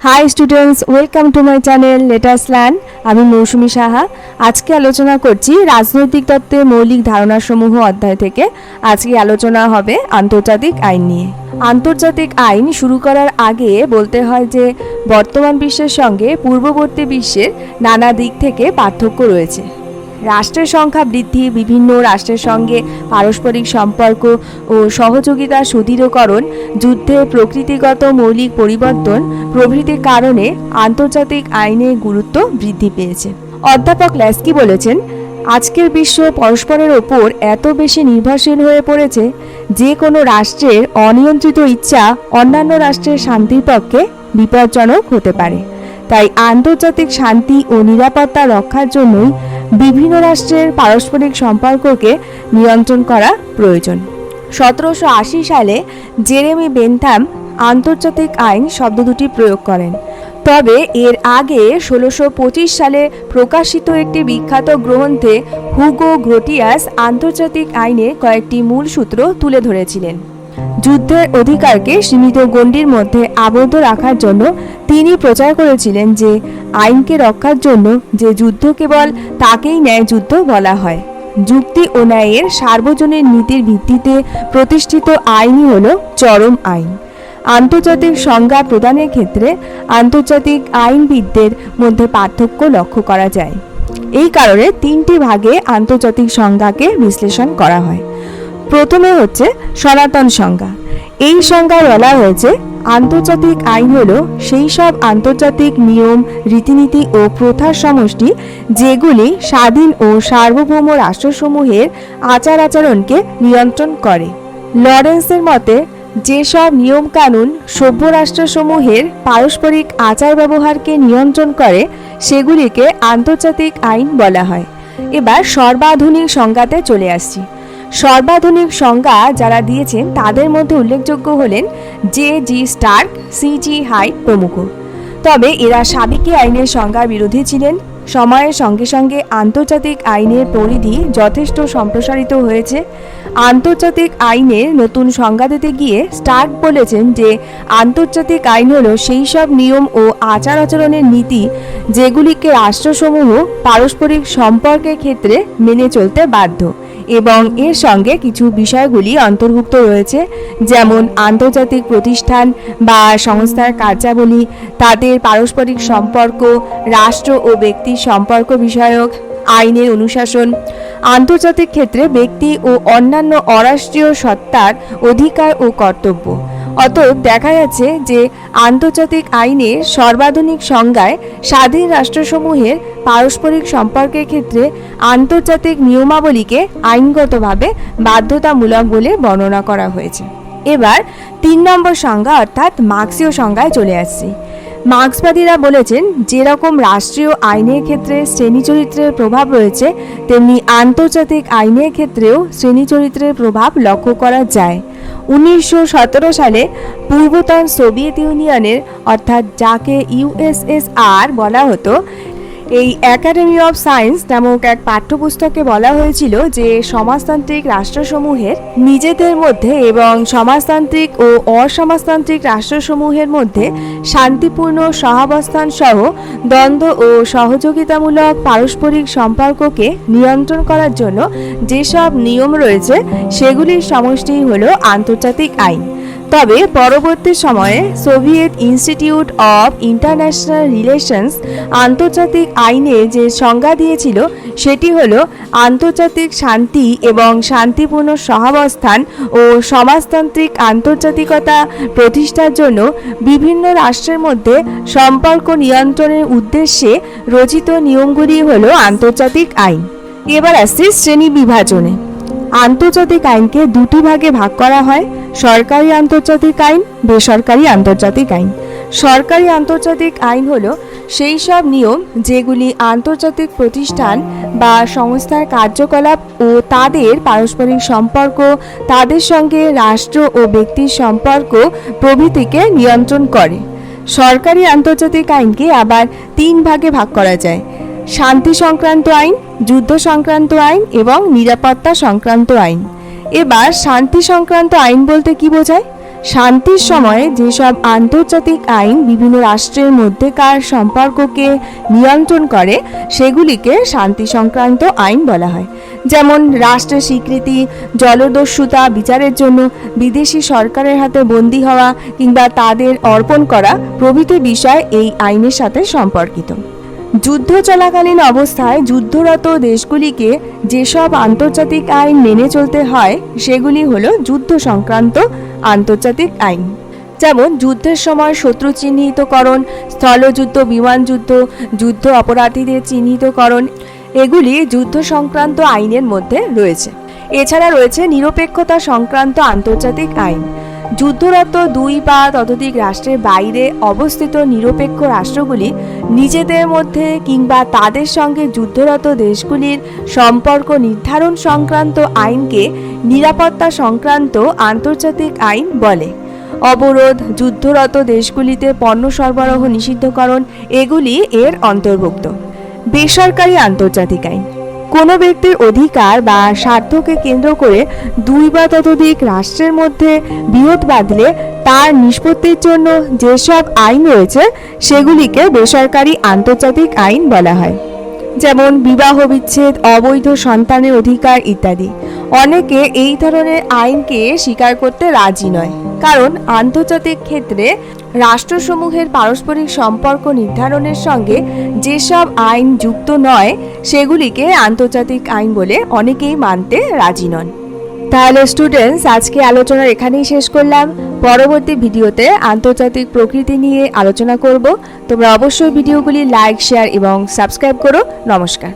High students, welcome to my channel let us learn. আমি মৌসুমী সাহা। আজকে আলোচনা করছি রাজনৈতিক তত্ত্বের মৌলিক ধারণাসমূহ অধ্যায় থেকে। আজকে আলোচনা হবে আন্তর্জাতিক আইন নিয়ে। আন্তর্জাতিক আইন শুরু করার আগে বলতে হয় যে বর্তমান বিশ্বের সঙ্গে পূর্ববর্তী বিশ্বের নানা দিক থেকে পার্থক্য রয়েছে। রাষ্ট্রের সংখ্যা বৃদ্ধি, বিভিন্ন রাষ্ট্রের সঙ্গে পারস্পরিক সম্পর্ক ও সহযোগিতার সুদৃঢ়করণ, যুদ্ধের প্রকৃতিগত মৌলিক পরিবর্তন প্রভৃতির কারণে আন্তর্জাতিক আইনের গুরুত্ব বৃদ্ধি পেয়েছে। অধ্যাপক ল্যাস্কি বলেছেন, আজকের বিশ্ব পরস্পরের ওপর এত বেশি নির্ভরশীল হয়ে পড়েছে যে কোনো রাষ্ট্রের অনিয়ন্ত্রিত ইচ্ছা অন্যান্য রাষ্ট্রের শান্তির পক্ষে বিপজ্জনক হতে পারে। তাই আন্তর্জাতিক শান্তি ও নিরাপত্তা রক্ষার জন্যই বিভিন্ন রাষ্ট্রের পারস্পরিক সম্পর্ককে নিয়ন্ত্রণ করা প্রয়োজন। 1780 সালে জেরেমি বেন্থাম আন্তর্জাতিক আইন শব্দ দুটি প্রয়োগ করেন। তবে এর আগে 1625 সালে প্রকাশিত একটি বিখ্যাত গ্রন্থে হুগো গ্রোটিয়াস আন্তর্জাতিক আইনের কয়েকটি মূল সূত্র তুলে ধরেছিলেন। যুদ্ধের অধিকারকে সীমিত গণ্ডির মধ্যে আবদ্ধ রাখার জন্য তিনি প্রচার করেছিলেন যে আইনকে রক্ষার জন্য যে যুদ্ধ কেবল তাকেই ন্যায় যুদ্ধ বলা হয়। যুক্তি ও ন্যায়ের সার্বজনীন নীতির ভিত্তিতে প্রতিষ্ঠিত আইনই হল চরম আইন। আন্তর্জাতিক সংজ্ঞা প্রদানের ক্ষেত্রে আন্তর্জাতিক আইনবিদদের মধ্যে পার্থক্য লক্ষ্য করা যায়। এই কারণে তিনটি ভাগে আন্তর্জাতিক সংজ্ঞাকে বিশ্লেষণ করা হয়। প্রথমে হচ্ছে সনাতন সংজ্ঞা। এই সংজ্ঞায় বলা হয়েছে, আন্তর্জাতিক আইন হলো সেই সব আন্তর্জাতিক নিয়ম, রীতিনীতি ও প্রথার সমষ্টি যেগুলি স্বাধীন ও সার্বভৌম রাষ্ট্রসমূহের আচার আচরণকে নিয়ন্ত্রণ করে। লরেন্সের মতে যেসব নিয়মকানুন সভ্য রাষ্ট্রসমূহের পারস্পরিক আচার ব্যবহারকে নিয়ন্ত্রণ করে সেগুলিকে আন্তর্জাতিক আইন বলা হয়। এবার সর্বাধুনিক সংজ্ঞাতে চলে আসছি। সর্বাধুনিক সংজ্ঞা যারা দিয়েছেন তাদের মধ্যে উল্লেখযোগ্য হলেন জে.জি. স্টার্ক, সি.জি. হাইট প্রমুখ। তবে এরা সাবেকি আইনের সংজ্ঞার বিরোধী ছিলেন। সময়ের সঙ্গে সঙ্গে আন্তর্জাতিক আইনের পরিধি যথেষ্ট সম্প্রসারিত হয়েছে। আন্তর্জাতিক আইনের নতুন সংজ্ঞা দিতে গিয়ে স্টার্ক বলেছেন যে আন্তর্জাতিক আইন হলো সেই সব নিয়ম ও আচার আচরণের নীতি যেগুলিকে রাষ্ট্রসমূহ পারস্পরিক সম্পর্কের ক্ষেত্রে মেনে চলতে বাধ্য এবং এর সঙ্গে কিছু বিষয়গুলি অন্তর্ভুক্ত রয়েছে, যেমন আন্তর্জাতিক প্রতিষ্ঠান বা সংস্থার কার্যাবলী, তাদের পারস্পরিক সম্পর্ক, রাষ্ট্র ও ব্যক্তির সম্পর্ক বিষয়ক আইনের অনুশাসন, আন্তর্জাতিক ক্ষেত্রে ব্যক্তি ও অন্যান্য অরাষ্ট্রীয় সত্তার অধিকার ও কর্তব্য। অতএব দেখা যাচ্ছে যে আন্তর্জাতিক আইনের সর্বাধুনিক সংজ্ঞায় স্বাধীন রাষ্ট্রসমূহের পারস্পরিক সম্পর্কের ক্ষেত্রে আন্তর্জাতিক নিয়মাবলীকে আইনগতভাবে বাধ্যতামূলক বলে বর্ণনা করা হয়েছে। এবার 3 নম্বর সংজ্ঞা অর্থাৎ মার্ক্সীয় সংজ্ঞায় চলে আসছি। মার্ক্সবাদীরা বলেছেন, যেরকম রাষ্ট্রীয় আইনের ক্ষেত্রে শ্রেণীচরিত্রের প্রভাব রয়েছে তেমনি আন্তর্জাতিক আইনের ক্ষেত্রেও শ্রেণীচরিত্রের প্রভাব লক্ষ্য করা যায়। 1917 সালে পূর্বতন সোভিয়েত ইউনিয়নের অর্থাৎ যাকে ইউএসএসআর বলা হতো, এই একাডেমি অফ সায়েন্স নামক এক পাঠ্যপুস্তকে বলা হয়েছিল যে সমাজতান্ত্রিক রাষ্ট্রসমূহের নিজেদের মধ্যে এবং সমাজতান্ত্রিক ও অসমাজতান্ত্রিক রাষ্ট্রসমূহের মধ্যে শান্তিপূর্ণ সহাবস্থান সহ দ্বন্দ্ব ও সহযোগিতামূলক পারস্পরিক সম্পর্ককে নিয়ন্ত্রণ করার জন্য যেসব নিয়ম রয়েছে সেগুলির সমষ্টিই হলো আন্তর্জাতিক আইন। তবে পরবর্তী সময়ে Soviet institute of international relations আন্তর্জাতিক আইনের যে সংজ্ঞা দিয়েছিল সেটি হলো আন্তর্জাতিক শান্তি এবং শান্তিপূর্ণ সহাবস্থান ও সমাজতান্ত্রিক আন্তর্জাতিকতা প্রতিষ্ঠার জন্য বিভিন্ন রাষ্ট্রের মধ্যে সম্পর্ক নিয়ন্ত্রণের উদ্দেশ্যে রচিত নিয়মগুলি হলো আন্তর্জাতিক আইন। এবার আসছি শ্রেণী বিভাজনে। আন্তর্জাতিক আইনকে দুটি ভাগে ভাগ করা হয়, সরকারি আন্তর্জাতিক আইন, বেসরকারি আন্তর্জাতিক আইন। সরকারি আন্তর্জাতিক আইন হলো সেই সব নিয়ম যেগুলি আন্তর্জাতিক প্রতিষ্ঠান বা সংস্থার কার্যকলাপ ও তাদের পারস্পরিক সম্পর্ক, তাদের সঙ্গে রাষ্ট্র ও ব্যক্তির সম্পর্ক প্রভৃতিকে নিয়ন্ত্রণ করে। সরকারি আন্তর্জাতিক আইনকে আবার 3 ভাগে ভাগ করা যায়: শান্তি সংক্রান্ত আইন, যুদ্ধ সংক্রান্ত আইন এবং নিরাপত্তা সংক্রান্ত আইন। এবার শান্তি সংক্রান্ত আইন বলতে কি বোঝায়? শান্তির সময় যেসব আন্তর্জাতিক আইন বিভিন্ন রাষ্ট্রের মধ্যেকার সম্পর্ককে নিয়ন্ত্রণ করে সেগুলিকে শান্তি সংক্রান্ত আইন বলা হয়। যেমন রাষ্ট্রের স্বীকৃতি, জলদস্যুতা বিচারের জন্য বিদেশি সরকারের হাতে বন্দী হওয়া কিংবা তাদের অর্পণ করা প্রভৃতি বিষয় এই আইনের সাথে সম্পর্কিত। যুদ্ধ চলাকালীন অবস্থায় যুদ্ধরত দেশগুলিকে যেসব আন্তর্জাতিক আইন মেনে চলতে হয় সেগুলি হলো যুদ্ধ সংক্রান্ত আন্তর্জাতিক আইন। যেমন যুদ্ধের সময় শত্রু চিহ্নিতকরণ, স্থলযুদ্ধ, বিমান যুদ্ধ, যুদ্ধ অপরাধীদের চিহ্নিতকরণ, এগুলি যুদ্ধ সংক্রান্ত আইনের মধ্যে রয়েছে। এছাড়া রয়েছে নিরপেক্ষতা সংক্রান্ত আন্তর্জাতিক আইন। যুদ্ধরত 2 বা ততোধিক রাষ্ট্রের বাইরে অবস্থিত নিরপেক্ষ রাষ্ট্রগুলি নিজেদের মধ্যে কিংবা তাদের সঙ্গে যুদ্ধরত দেশগুলির সম্পর্ক নির্ধারণ সংক্রান্ত আইনকে নিরাপত্তা সংক্রান্ত আন্তর্জাতিক আইন বলে। অবরোধ, যুদ্ধরত দেশগুলিতে পণ্য সরবরাহ নিষিদ্ধকরণ, এগুলি এর অন্তর্ভুক্ত। বেসরকারি আন্তর্জাতিক আইন কোনো ব্যক্তির অধিকার বা স্বার্থকে কেন্দ্র করে 2 বা ততোধিক রাষ্ট্রের মধ্যে বিরোধ বাঁধলে তার নিষ্পত্তির জন্য যেসব আইন রয়েছে সেগুলিকে বেসরকারি আন্তর্জাতিক আইন বলা হয়। যেমন বিবাহ বিচ্ছেদ, অবৈধ সন্তানের অধিকার ইত্যাদি। অনেকে এই ধরনের আইনকে স্বীকার করতে রাজি নয়, কারণ আন্তর্জাতিক ক্ষেত্রে রাষ্ট্রসমূহের পারস্পরিক সম্পর্ক নির্ধারণের সঙ্গে যেসব আইন যুক্ত নয় সেগুলিকে আন্তর্জাতিক আইন বলে অনেকেই মানতে রাজি নন। তাহলে স্টুডেন্টস, আজকে আলোচনা এখানেই শেষ করলাম। পরবর্তী ভিডিওতে আন্তর্জাতিক প্রকৃতি নিয়ে আলোচনা করব। তোমরা অবশ্যই ভিডিওগুলি লাইক, শেয়ার এবং সাবস্ক্রাইব করো। নমস্কার।